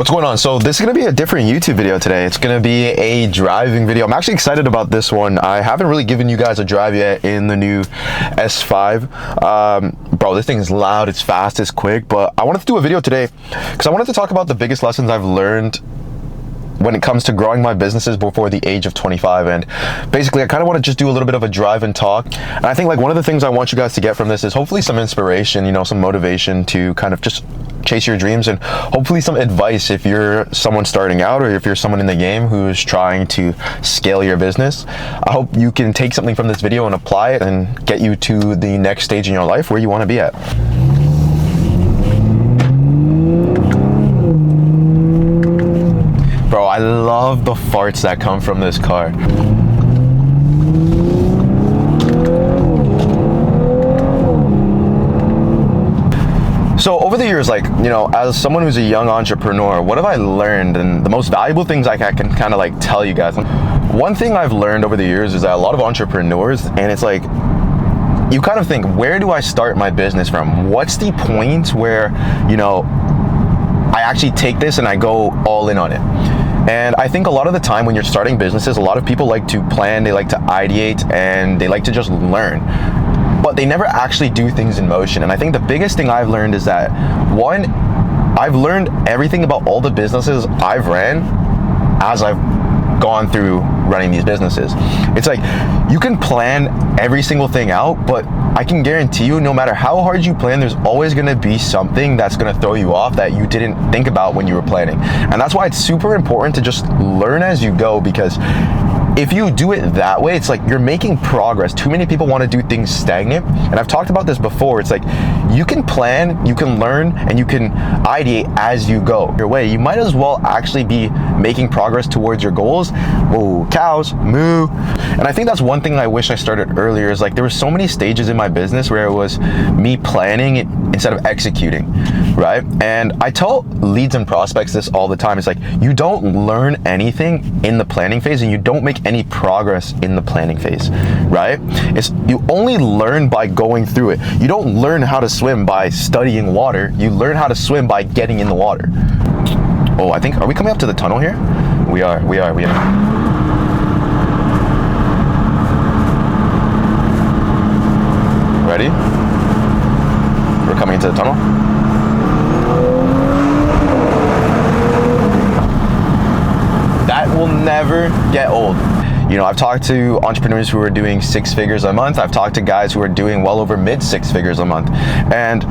What's going on? So this is going to be a different YouTube video today. It's going to be a driving video. I'm actually excited about this one. I haven't really given you guys a drive yet in the new S5. Bro, this thing is loud, it's fast, it's quick, but I wanted to do a video today because I wanted to talk about the biggest lessons I've learned when it comes to growing my businesses before the age of 25. And basically I kind of want to just do a little bit of a drive and talk. And I think like one of the things I want you guys to get from this is hopefully some inspiration, you know, some motivation to kind of just chase your dreams, and hopefully some advice if you're someone starting out or if you're someone in the game who's trying to scale your business. I hope you can take something from this video and apply it and get you to the next stage in your life where you want to be at. Bro, I love the farts that come from this car. So over the years, like, you know, as someone who's a young entrepreneur, what have I learned? And the most valuable things I can kind of like tell you guys. One thing I've learned over the years is that a lot of entrepreneurs, and it's like, you kind of think, where do I start my business from? What's the point where, you know, I actually take this and I go all in on it? And I think a lot of the time when you're starting businesses, a lot of people like to plan, they like to ideate, and they like to just learn, but they never actually do things in motion. And I think the biggest thing I've learned is that, one, I've learned everything about all the businesses I've ran as I've gone through running these businesses. It's like, you can plan every single thing out, but I can guarantee you, no matter how hard you plan, there's always gonna be something that's gonna throw you off that you didn't think about when you were planning. And that's why it's super important to just learn as you go, because if you do it that way, it's like you're making progress. Too many people want to do things stagnant. And I've talked about this before. It's like, you can plan, you can learn, and you can ideate as you go your way. You might as well actually be making progress towards your goals. Whoa, cows, moo. And I think that's one thing I wish I started earlier, is like, there were so many stages in my business where it was me planning instead of executing, right? And I tell leads and prospects this all the time. It's like, you don't learn anything in the planning phase, and you don't make any progress in the planning phase, right? You only learn by going through it. You don't learn how to swim by studying water. You learn how to swim by getting in the water. Oh, I think, are we coming up to the tunnel here? We are. Ready? We're coming into the tunnel. That will never get old. You know, I've talked to entrepreneurs who are doing 6 figures a month. I've talked to guys who are doing well over mid 6 figures a month. And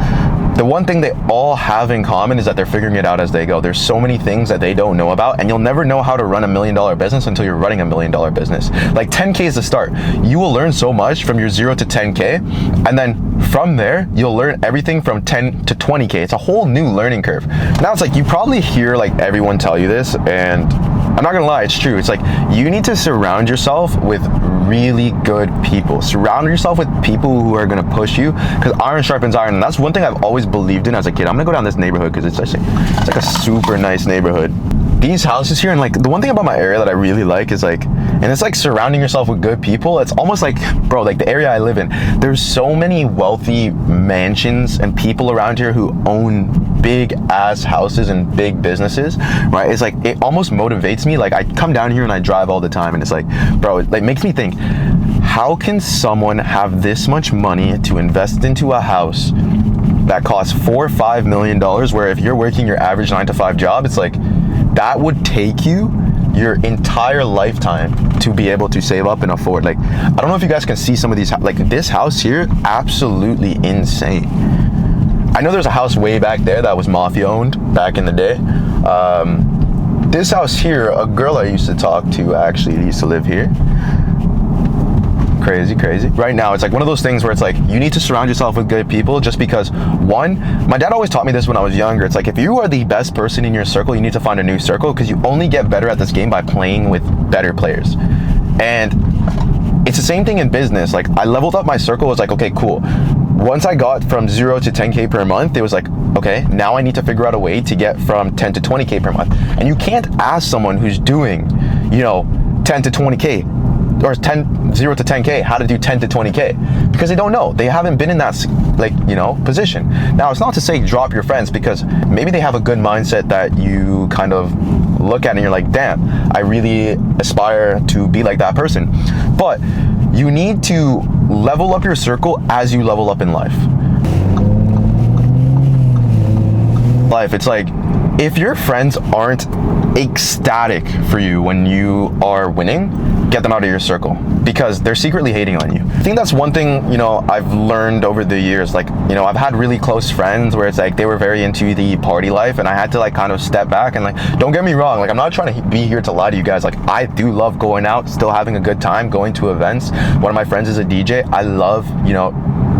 the one thing they all have in common is that they're figuring it out as they go. There's so many things that they don't know about, and you'll never know how to run $1 million business until you're running $1 million business. Like 10K is the start. You will learn so much from your 0 to 10K, and then from there, you'll learn everything from 10 to 20K. It's a whole new learning curve. Now it's like, you probably hear like everyone tell you this, and I'm not gonna lie, it's true. It's like, you need to surround yourself with really good people. Surround yourself with people who are gonna push you, because iron sharpens iron. And that's one thing I've always believed in as a kid. I'm gonna go down this neighborhood because it's like a super nice neighborhood. These houses here, and like the one thing about my area that I really like is like, and it's like surrounding yourself with good people. It's almost like, bro, like the area I live in, there's so many wealthy mansions and people around here who own big ass houses and big businesses, right? It's like, it almost motivates me. Like, I come down here and I drive all the time, and it's like, bro, it like makes me think, how can someone have this much money to invest into a house that costs $4 or $5 million, where if you're working your average 9-to-5 job, it's like, that would take you your entire lifetime to be able to save up and afford. Like, I don't know if you guys can see some of these, like this house here, absolutely insane. I know there's a house way back there that was mafia owned back in the day. This house here, a girl I used to talk to actually used to live here. Crazy. Right now, it's like one of those things where it's like, you need to surround yourself with good people, just because, one, my dad always taught me this when I was younger. It's like, if you are the best person in your circle, you need to find a new circle, because you only get better at this game by playing with better players. And it's the same thing in business. Like, I leveled up my circle. It was like, okay, cool. Once I got from 0 to 10K per month, it was like, okay, now I need to figure out a way to get from 10 to 20K per month. And you can't ask someone who's doing, you know, 10 to 20K or 0 to 10K, how to do 10 to 20K, because they don't know. They haven't been in that, like, you know, position. Now, it's not to say drop your friends, because maybe they have a good mindset that you kind of look at and you're like, damn, I really aspire to be like that person. But you need to level up your circle as you level up in life. It's like, if your friends aren't ecstatic for you when you are winning, get them out of your circle, because they're secretly hating on you. I think that's one thing, you know, I've learned over the years. Like, you know, I've had really close friends where it's like they were very into the party life, and I had to like kind of step back and, like, don't get me wrong, like, I'm not trying to be here to lie to you guys. Like, I do love going out, still having a good time, going to events. One of my friends is a DJ. I love, you know,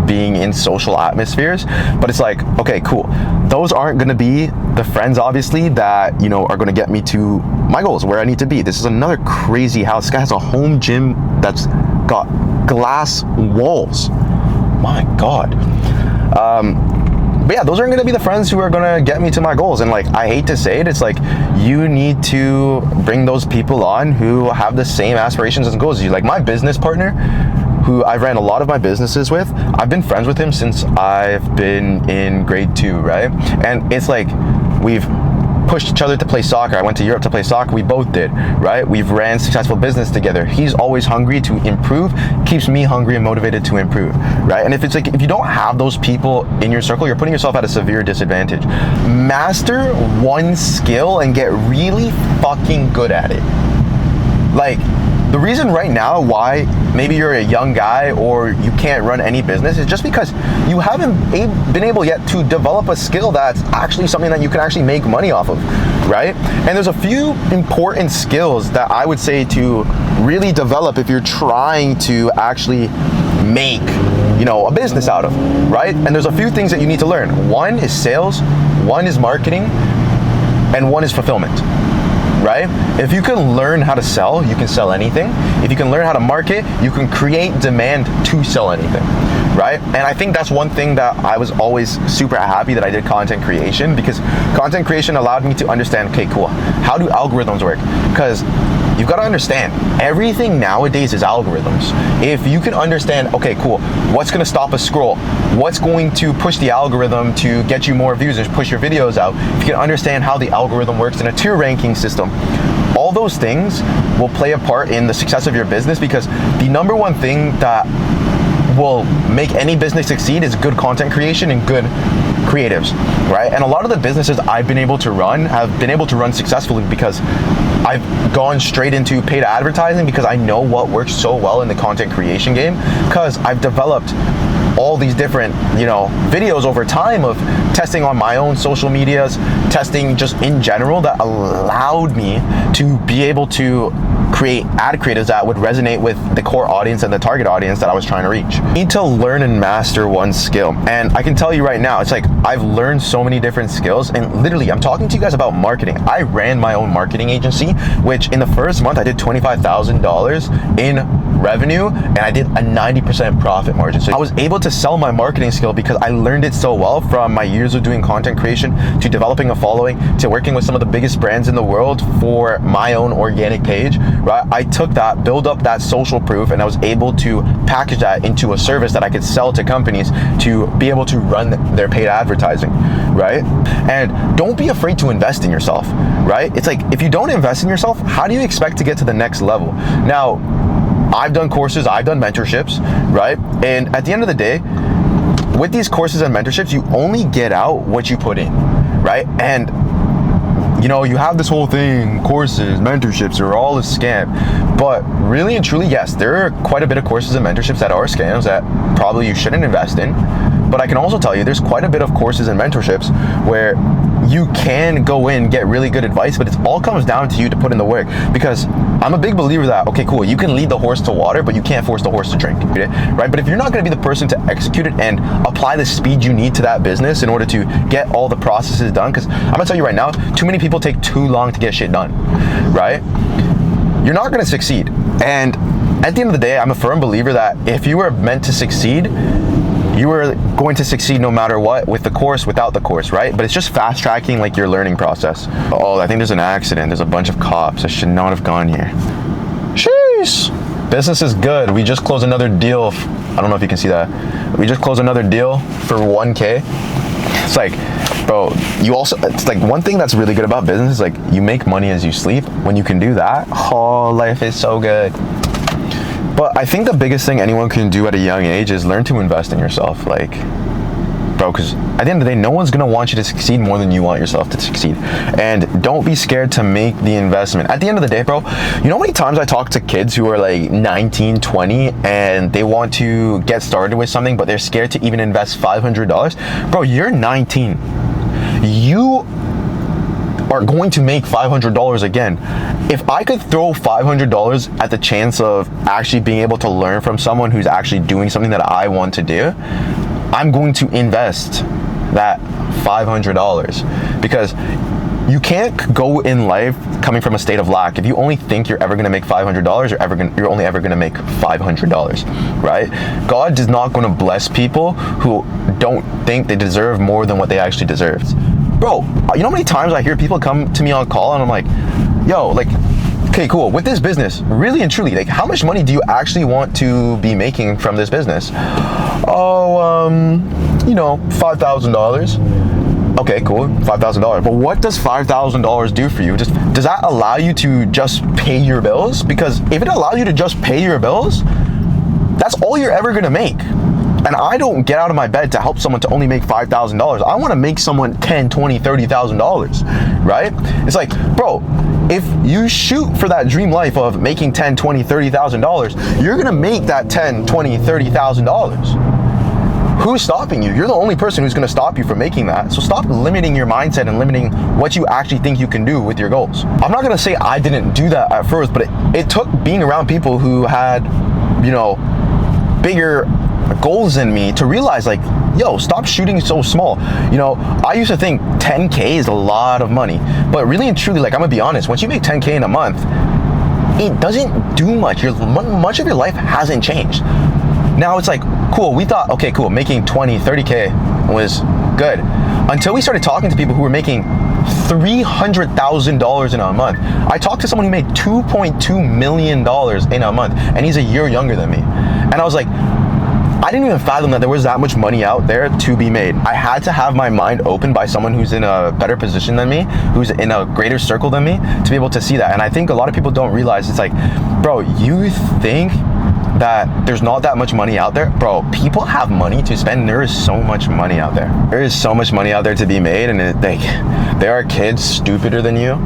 being in social atmospheres, but it's like, okay, cool. Those aren't going to be the friends, obviously, that, you know, are going to get me to my goals, where I need to be. This is another crazy house. This guy has a home gym that's got glass walls. My God. But yeah, those aren't going to be the friends who are going to get me to my goals. And, like, I hate to say it, it's like, you need to bring those people on who have the same aspirations and goals as you. Like, my business partner, who I ran a lot of my businesses with, I've been friends with him since I've been in grade 2, right? And it's like, we've pushed each other to play soccer. I went to Europe to play soccer. We both did, right? We've ran successful business together. He's always hungry to improve, keeps me hungry and motivated to improve, right? And if it's like, if you don't have those people in your circle, you're putting yourself at a severe disadvantage. Master one skill and get really fucking good at it. Like, the reason right now why maybe you're a young guy or you can't run any business is just because you haven't been able yet to develop a skill that's actually something that you can actually make money off of, right? And there's a few important skills that I would say to really develop if you're trying to actually make, you know, a business out of, right? And there's a few things that you need to learn. One is sales, one is marketing, and one is fulfillment. Right? If you can learn how to sell, you can sell anything. If you can learn how to market, you can create demand to sell anything, right? And I think that's one thing that I was always super happy that I did content creation, because content creation allowed me to understand, okay, cool, how do algorithms work? Because you've got to understand, everything nowadays is algorithms. If you can understand, okay, cool, what's going to stop a scroll? What's going to push the algorithm to get you more views and push your videos out? If you can understand how the algorithm works in a tier ranking system, all those things will play a part in the success of your business, because the number one thing that will make any business succeed is good content creation and good creatives, right? And a lot of the businesses I've been able to run have been able to run successfully because I've gone straight into paid advertising, because I know what works so well in the content creation game, because I've developed all these different, you know, videos over time of testing on my own social medias, testing just in general, that allowed me to be able to create ad creatives that would resonate with the core audience and the target audience that I was trying to reach. You need to learn and master one skill. And I can tell you right now, it's like, I've learned so many different skills, and literally I'm talking to you guys about marketing. I ran my own marketing agency, which in the first month I did $25,000 in revenue, and I did a 90% profit margin. So I was able to sell my marketing skill because I learned it so well from my years of doing content creation, to developing a following, to working with some of the biggest brands in the world for my own organic page, right? I took that, build up that social proof, and I was able to package that into a service that I could sell to companies to be able to run their paid advertising, right? And don't be afraid to invest in yourself, right? It's like, if you don't invest in yourself, how do you expect to get to the next level? Now, I've done courses, I've done mentorships, right? And at the end of the day, with these courses and mentorships, you only get out what you put in, right? And you know, you have this whole thing, courses, mentorships are all a scam. But really and truly, yes, there are quite a bit of courses and mentorships that are scams that probably you shouldn't invest in. But I can also tell you there's quite a bit of courses and mentorships where you can go in, get really good advice, but it all comes down to you to put in the work. Because I'm a big believer that, okay, cool, you can lead the horse to water, but you can't force the horse to drink, right? But if you're not gonna be the person to execute it and apply the speed you need to that business in order to get all the processes done, because I'm gonna tell you right now, too many people take too long to get shit done, right? You're not gonna succeed. And at the end of the day, I'm a firm believer that if you were meant to succeed, you are going to succeed no matter what, with the course, without the course, right? But it's just fast tracking like your learning process. Oh, I think there's an accident. There's a bunch of cops. I should not have gone here. Jeez. business is good. We just closed another deal. I don't know if you can see that. We just closed another deal for 1K. It's like, bro, it's like one thing that's really good about business is like you make money as you sleep. When you can do that, oh, life is so good. But I think the biggest thing anyone can do at a young age is learn to invest in yourself. Like, bro, because at the end of the day, no one's gonna want you to succeed more than you want yourself to succeed. And don't be scared to make the investment. At the end of the day, bro, you know how many times I talk to kids who are like 19, 20, and they want to get started with something, but they're scared to even invest $500? Bro, you're 19. You are going to make $500 again. If I could throw $500 at the chance of actually being able to learn from someone who's actually doing something that I want to do, I'm going to invest that $500, because you can't go in life coming from a state of lack. If you only think you're ever going to make $500, you're only ever going to make $500, right? God is not going to bless people who don't think they deserve more than what they actually deserve. Bro, you know how many times I hear people come to me on call and I'm like, yo, like, okay, cool, with this business, really and truly, like, how much money do you actually want to be making from this business? Oh, you know, $5,000. Okay, cool, $5,000. But what does $5,000 do for you? Does that allow you to just pay your bills? Because if it allows you to just pay your bills, that's all you're ever gonna make. And I don't get out of my bed to help someone to only make $5,000. I want to make someone $10,000, $20,000, $30,000, right? It's like, bro, if you shoot for that dream life of making $10,000, $20,000, $30,000, you're gonna make that $10,000, $20,000, $30,000. Who's stopping you? You're the only person who's gonna stop you from making that. So stop limiting your mindset and limiting what you actually think you can do with your goals. I'm not gonna say I didn't do that at first, but it took being around people who had, you know, bigger goals than me to realize, like, yo, stop shooting so small. You know, I used to think 10K is a lot of money, but really and truly, like, I'm gonna be honest, once you make 10K in a month, it doesn't do much. Much of your life hasn't changed. Now it's like, cool, we thought, okay, cool, making 20, 30K was good, until we started talking to people who were making $300,000 in a month. I talked to someone who made $2.2 million in a month, and he's a year younger than me. And I was like, I didn't even fathom that there was that much money out there to be made. I had to have my mind opened by someone who's in a better position than me, who's in a greater circle than me, to be able to see that. And I think a lot of people don't realize, it's like, bro, you think that there's not that much money out there? Bro, people have money to spend. There is so much money out there. There is so much money out there to be made, and there are kids stupider than you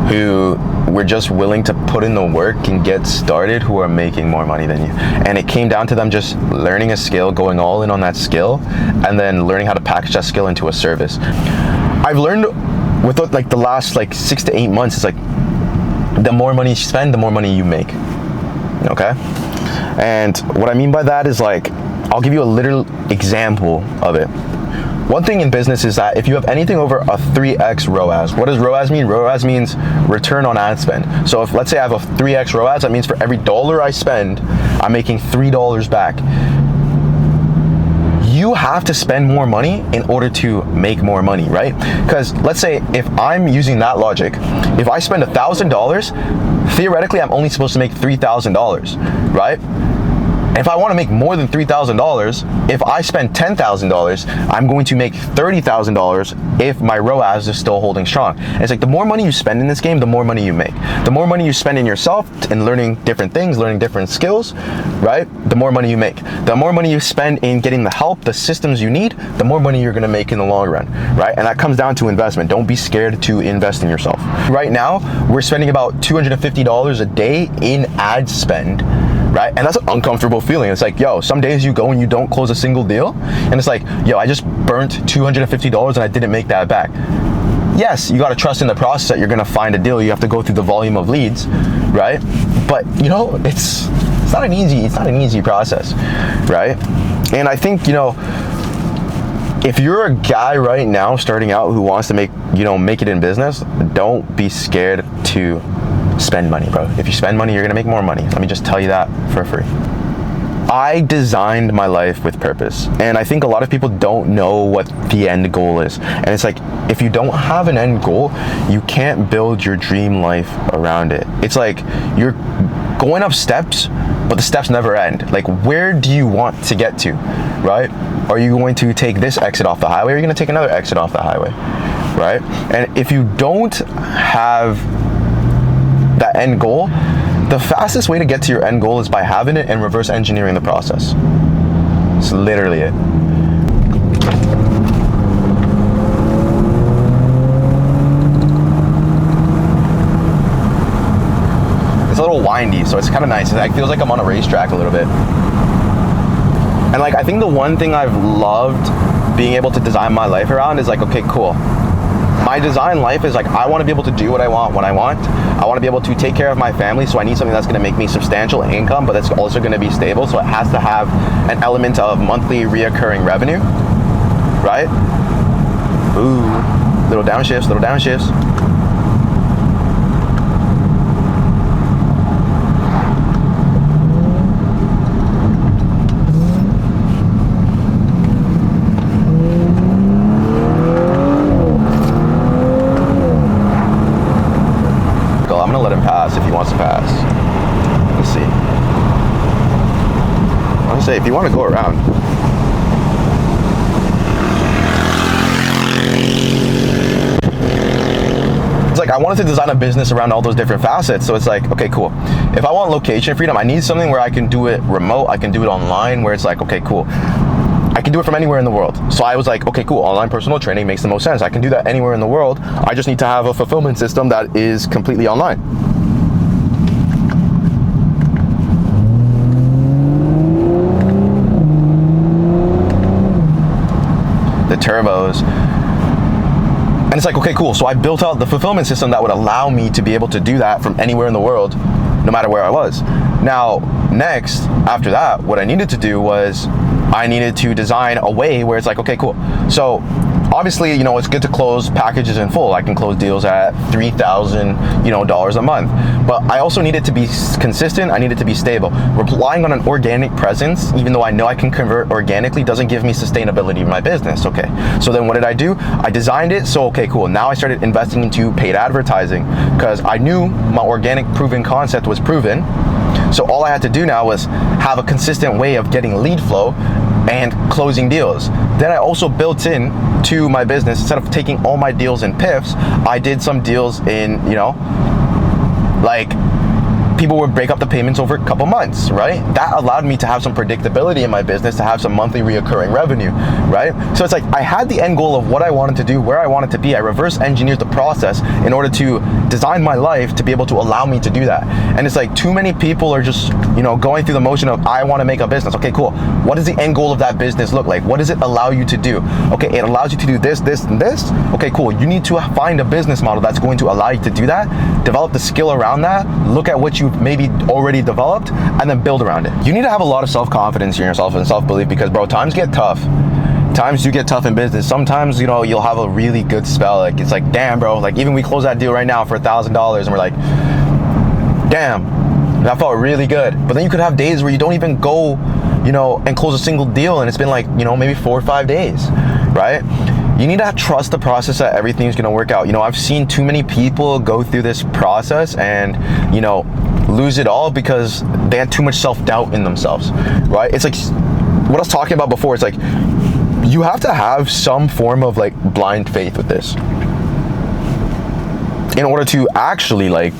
who were just willing to put in the work and get started, who are making more money than you. And it came down to them just learning a skill, going all in on that skill, and then learning how to package that skill into a service. I've learned with like the last like 6 to 8 months, it's like the more money you spend, the more money you make. Okay? And what I mean by that is, like, I'll give you a literal example of it. One thing in business is that if you have anything over a 3x ROAS, what does ROAS mean? ROAS means return on ad spend. So if, let's say I have a 3x ROAS, that means for every dollar I spend, I'm making $3 back. You have to spend more money in order to make more money, right? Because let's say if I'm using that logic, if I spend $1,000, theoretically I'm only supposed to make $3,000, right? And if I want to make more than $3,000, if I spend $10,000, I'm going to make $30,000 if my ROAS is still holding strong. And it's like, the more money you spend in this game, the more money you make. The more money you spend in yourself and learning different things, learning different skills, right? The more money you make. The more money you spend in getting the help, the systems you need, the more money you're going to make in the long run, right? And that comes down to investment. Don't be scared to invest in yourself. Right now, we're spending about $250 a day in ad spend, right? And that's an uncomfortable feeling. It's like, yo, some days you go and you don't close a single deal, and it's like, yo, I just burnt $250 and I didn't make that back. Yes, you got to trust in the process that you're going to find a deal. You have to go through the volume of leads, right? But you know, it's not an easy process, right? And I think, you know, if you're a guy right now starting out who wants to make it in business, don't be scared to spend money, bro. If you spend money, you're gonna make more money. Let me just tell you that for free. I designed my life with purpose, and I think a lot of people don't know what the end goal is. And it's like, if you don't have an end goal, you can't build your dream life around it. It's like you're going up steps, but the steps never end. Like, where do you want to get to, right? Are you going to take this exit off the highway, or are you going to take another exit off the highway, right? And if you don't have that end goal, the fastest way to get to your end goal is by having it and reverse engineering the process. It's literally it. It's a little windy, so it's kind of nice. It feels like I'm on a racetrack a little bit. And like, I think the one thing I've loved being able to design my life around is like, okay, cool. My design life is like, I want to be able to do what I want when I want. I want to be able to take care of my family, so I need something that's going to make me substantial income, but that's also going to be stable, so it has to have an element of monthly reoccurring revenue, right? Ooh, little downshifts, little downshifts. Let him pass if he wants to pass. Let's see. I want to say, if you want to go around. It's like, I wanted to design a business around all those different facets. So it's like, okay, cool. If I want location freedom, I need something where I can do it remote. I can do it online, where it's like, okay, cool. I can do it from anywhere in the world. So I was like, okay, cool, online personal training makes the most sense. I can do that anywhere in the world. I just need to have a fulfillment system that is completely online. The turbos. And it's like, okay, cool. So I built out the fulfillment system that would allow me to be able to do that from anywhere in the world, no matter where I was. Now, next, after that, what I needed to do was I needed to design a way where it's like, okay, cool. So obviously, you know, it's good to close packages in full. I can close deals at $3,000, dollars a month. But I also need it to be consistent. I need it to be stable. Relying on an organic presence, even though I know I can convert organically, doesn't give me sustainability in my business. Okay. So then what did I do? I designed it. So, okay, cool. Now I started investing into paid advertising because I knew my organic proven concept was proven. So all I had to do now was have a consistent way of getting lead flow and closing deals. Then I also built in to my business, instead of taking all my deals in PIFs, I did some deals in, like people would break up the payments over a couple months, right? That allowed me to have some predictability in my business, to have some monthly reoccurring revenue, right? So it's like, I had the end goal of what I wanted to do, where I wanted to be. I reverse engineered the process in order to design my life to be able to allow me to do that. And it's like, too many people are just, going through the motion of, I want to make a business. Okay, cool. What does the end goal of that business look like? What does it allow you to do? Okay, it allows you to do this, this, and this. Okay, cool. You need to find a business model that's going to allow you to do that, develop the skill around that, look at what you've maybe already developed, and then build around it. You need to have a lot of self-confidence in yourself and self-belief, because, bro, times get tough. Times do get tough in business. Sometimes, you'll have a really good spell. Like, it's like, damn, bro, like, even we close that deal right now for $1,000 and we're like, damn, that felt really good. But then you could have days where you don't even go, and close a single deal, and it's been like, maybe 4 or 5 days, right? You need to trust the process that everything's gonna work out. I've seen too many people go through this process and, lose it all because they had too much self-doubt in themselves, right? It's like what I was talking about before. It's like, you have to have some form of like blind faith with this in order to actually like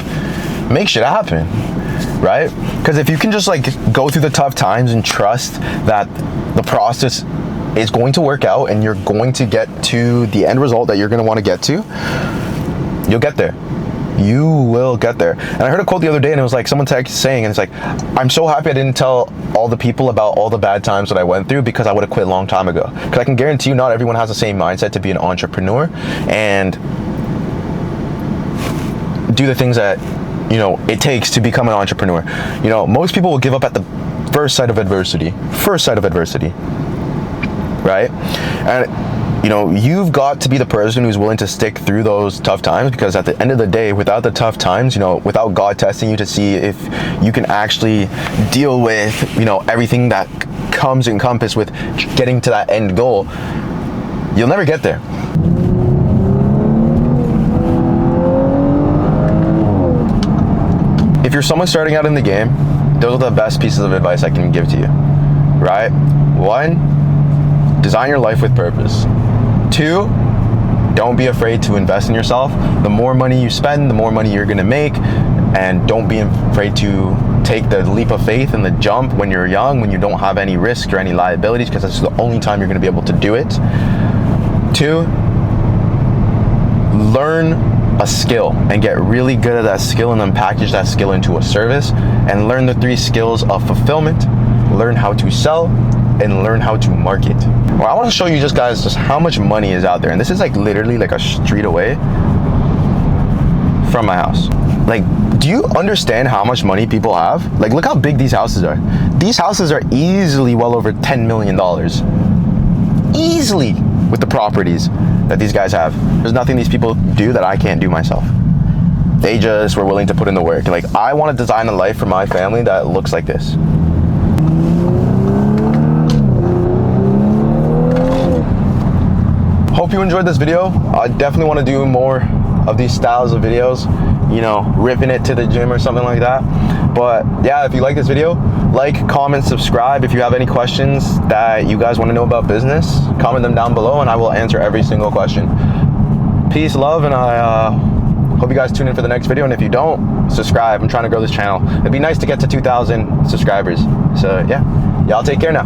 make shit happen, right? Because if you can just like go through the tough times and trust that the process is going to work out and you're going to get to the end result that you're going to want to get to, you'll get there. You will get there. And I heard a quote the other day, and it was like someone saying, and it's like, I'm so happy I didn't tell all the people about all the bad times that I went through, because I would have quit a long time ago. Because I can guarantee you, not everyone has the same mindset to be an entrepreneur and do the things that it takes to become an entrepreneur. Most people will give up at the first sight of adversity, right? And you've got to be the person who's willing to stick through those tough times, because at the end of the day, without the tough times, without God testing you to see if you can actually deal with, everything that comes encompassed with getting to that end goal, you'll never get there. If if you're someone starting out in the game, those are the best pieces of advice I can give to you, right? 1, design your life with purpose. 2, don't be afraid to invest in yourself. The more money you spend, the more money you're gonna make, and don't be afraid to take the leap of faith and the jump when you're young, when you don't have any risk or any liabilities, because that's the only time you're gonna be able to do it. 2, learn a skill and get really good at that skill, and then package that skill into a service, and learn the 3 skills of fulfillment, learn how to sell, and learn how to market. Well, I want to show you just guys just how much money is out there, and this is like literally like a street away from my house. Like, do you understand how much money people have? Like, look how big these houses are. These houses are easily well over $10 million. Easily, with the properties that these guys have. There's nothing these people do that I can't do myself. They just were willing to put in the work. Like, I want to design a life for my family that looks like this. Hope you enjoyed this video. I definitely want to do more of these styles of videos, you know, ripping it to the gym or something like that. But yeah, if you like this video, like, comment, subscribe. If you have any questions that you guys want to know about business, comment them down below and I will answer every single question. Peace, love, and I hope you guys tune in for the next video. And if you don't, subscribe. I'm trying to grow this channel. It'd be nice to get to 2,000 subscribers. So yeah, y'all take care now.